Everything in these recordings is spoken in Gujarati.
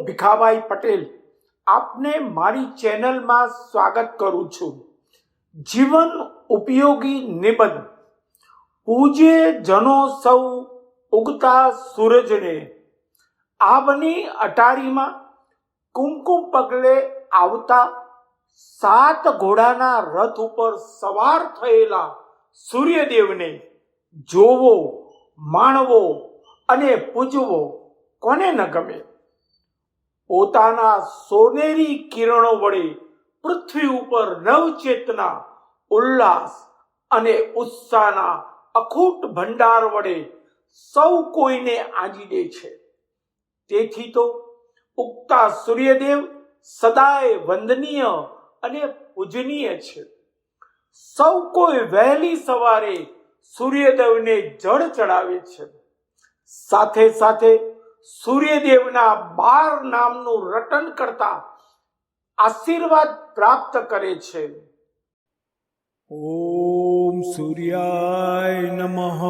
ભીખાભાઈ પટેલ આપને મારી ચેનલમાં સ્વાગત કરું છું। જીવન ઉપયોગી નિબંધ પૂજે જનો સૌ ઉગતા સૂરજને। આવની અટારીમાં કુમકુમ પગલે આવતા 7 ઘોડાના રથ ઉપર સવાર થયેલા સૂર્યદેવને જોવો, માણવો અને પૂજવો કોને ન ગમે। પોતાના સોનેરી કિરણો વડે પૃથ્વી ઉપર નવચેતના, ઉલ્લાસ અને ઉત્સાહના અખૂટ ભંડાર વડે સૌ કોઈને આંજી દે છે। તેથી તો ઉગતા સૂર્યદેવ સદાય વંદનીય અને પૂજનીય છે। સૌ કોઈ વહેલી સવારે સૂર્યદેવને જળ ચડાવે છે, સાથે સાથે સૂર્યદેવના 12 નામનું રટન કરતા આશીર્વાદ પ્રાપ્ત કરે છે। ઓમ સૂર્યાય નમઃ,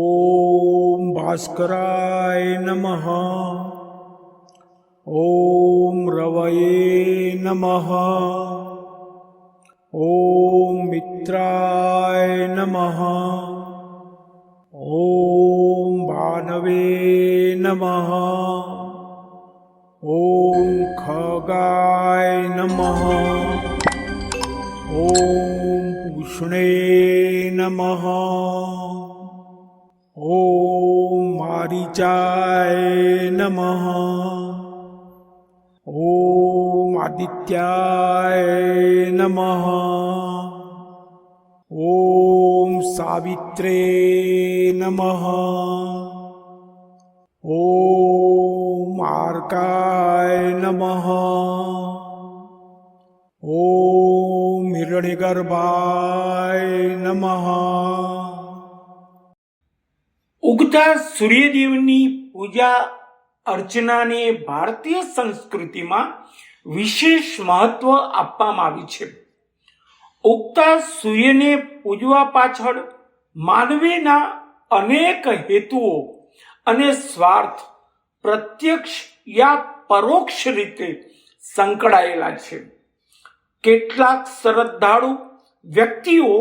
ઓમ ભાસ્કરાય નમઃ, ઓમ રવયે નમઃ, ઓમ મિત્રાય નમઃ, ઓમ ભાનવે નમઃ, ઓમ ખગાય નમઃ, ઓમ પૂષ્ણે નમઃ, ઓમ મારીચાય નમઃ, ઓમ આદિત્યાય નમઃ, ઓમ સાવિત્રે નમઃ, ઓમ આર્કાય નમઃ, ઓમ હિરણ્યગર્ભાય નમઃ। ઉગતા સૂર્યદેવની પૂજા અર્ચનાને ભારતીય સંસ્કૃતિમાં વિશેષ મહત્વ આપવામાં આવ્યું છે। ઉગતા સૂર્યને પૂજવા પાછળ માનવીના અનેક હેતુઓ અને સ્વાર્થ પ્રત્યક્ષ યા પરોક્ષ રીતે સંકળાયેલા છે। કેટલાક શ્રદ્ધાળુ વ્યક્તિઓ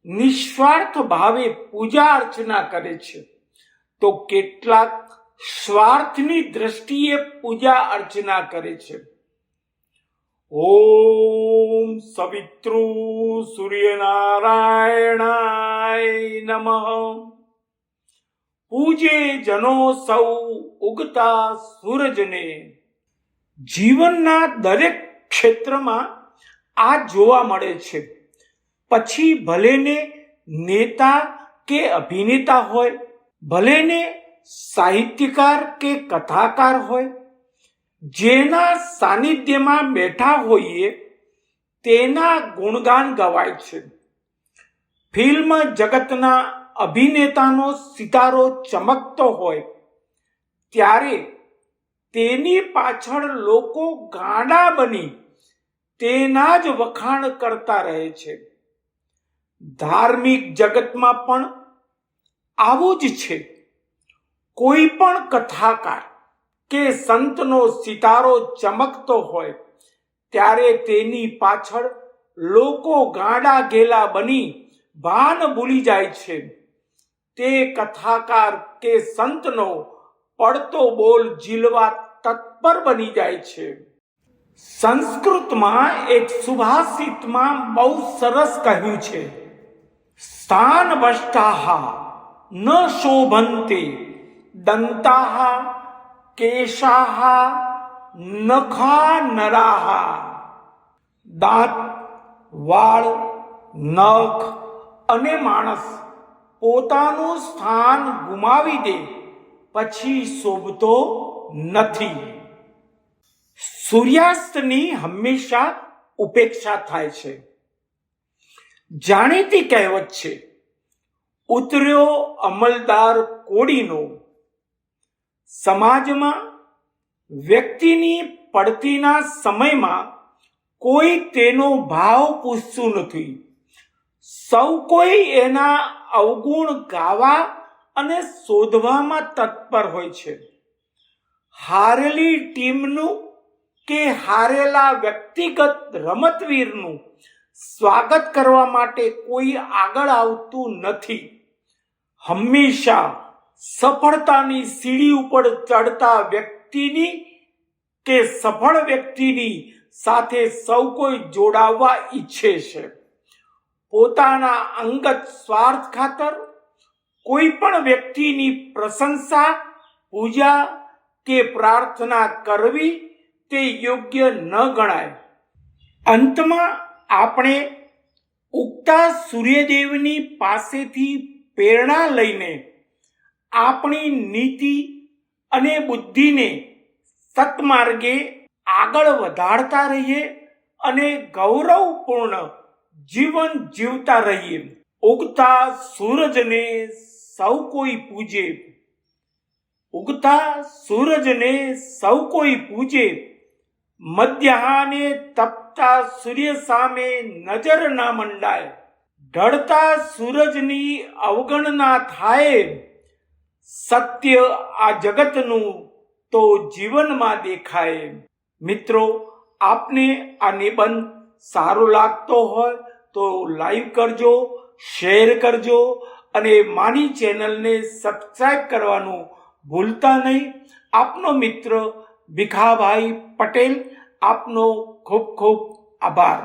નિસ્વાર્થ ભાવે પૂજા અર્ચના કરે છે, તો કેટલાક સ્વાર્થની દ્રષ્ટિએ પૂજા અર્ચના કરે છે। ઓમ સવિતૃ સૂર્યનારાયણાય નમઃ, પૂજે જનો સૌ ઉગતા સૂરજને। જીવનના દરેક ક્ષેત્રમાં આ જોવા મળે છે। પછી ભલેને નેતા કે અભિનેતા હોય, ભલેને સાહિત્યકાર કે કથાકાર હોય, જેના સાનિધ્યમાં બેઠા હોઈએ તેના ગુણગાન ગવાય છે। ફિલ્મ જગતના અભિનેતાનો સિતારો ચમકતો હોય ત્યારે તેની પાછળ લોકો ગાંડા બની તેના જ વખાણ કરતા રહે છે। ધાર્મિક જગતમાં પણ આવું જ છે। કોઈ પણ કથાકાર કે સંતનો સિતારો ચમકતો હોય ત્યારે તેની પાછળ લોકો ગાંડા ઘેલા બની ભાન ભૂલી જાય છે। તે કથાકાર કે સંતનો પડતો બોલ ઝીલવા તત્પર બની જાય છે। સંસ્કૃતમાં એક સુભાષિતમાં બહુ સરસ કહ્યું છે, સ્થાન ભ્રષ્ટાઃ ન શોભન્તે દંતાઃ કેશાઃ નખા નરાઃ। દાંત, વાળ, નખ અને માણસ પોતાનું સ્થાન ગુમાવી દે પછી શોભતો નથી। સૂર્યાસ્તની હંમેશા ઉપેક્ષા થાય છે। જાણીતી કહેવત છે, ઉતર્યો અમલદાર કોડીનો। સમાજમાં વ્યક્તિની પડતીના સમયમાં કોઈ તેનો ભાવ પૂછતું નથી। સૌ કોઈ એના અવગુણ ગાવા અને શોધવામાં તત્પર હોય છે। હારેલી ટીમનું કે હારેલા વ્યક્તિગત રમતવીરનું સ્વાગત કરવા માટે કોઈ આગળ આવતું નથી. હંમેશા સફળતાની સીડી ઉપર ચડતા વ્યક્તિની કે સફળ વ્યક્તિની સાથે સૌ કોઈ જોડાવવા ઈચ્છે છે. પોતાના અંગત સ્વાર્થ ખાતર કોઈ પણ વ્યક્તિની પ્રશંસા, પૂજા કે પ્રાર્થના કરવી તે યોગ્ય ન ગણાય. અંતમાં આપણે ઉગતા સૂર્યદેવની પાસેથી પ્રેરણા લઈને આપણી નીતિ અને બુદ્ધિને સત્માર્ગે આગળ વધારતા રહીએ અને ગૌરવપૂર્ણ જીવન જીવતા રહીએ. ઉગતા સૂરજને સૌ કોઈ પૂજે, ઉગતા સૂરજને સૌ કોઈ પૂજે, મધ્યાહને તપતા સૂર્ય સામે નજર ના મંડાય. ઢળતા સૂરજની અવગણના થાય, સત્ય આ જગતનું તો જીવનમાં દેખાય. મિત્રો, આપને આ નિબંધ સારો લાગતો હોય તો લાઈક કરજો, શેર કરજો અને મારી ચેનલને સબસ્ક્રાઈબ કરવાનું ભૂલતા નહીં. આપનો મિત્ર ભીખાભાઈ પટેલ. આપનો ખૂબ ખૂબ આભાર.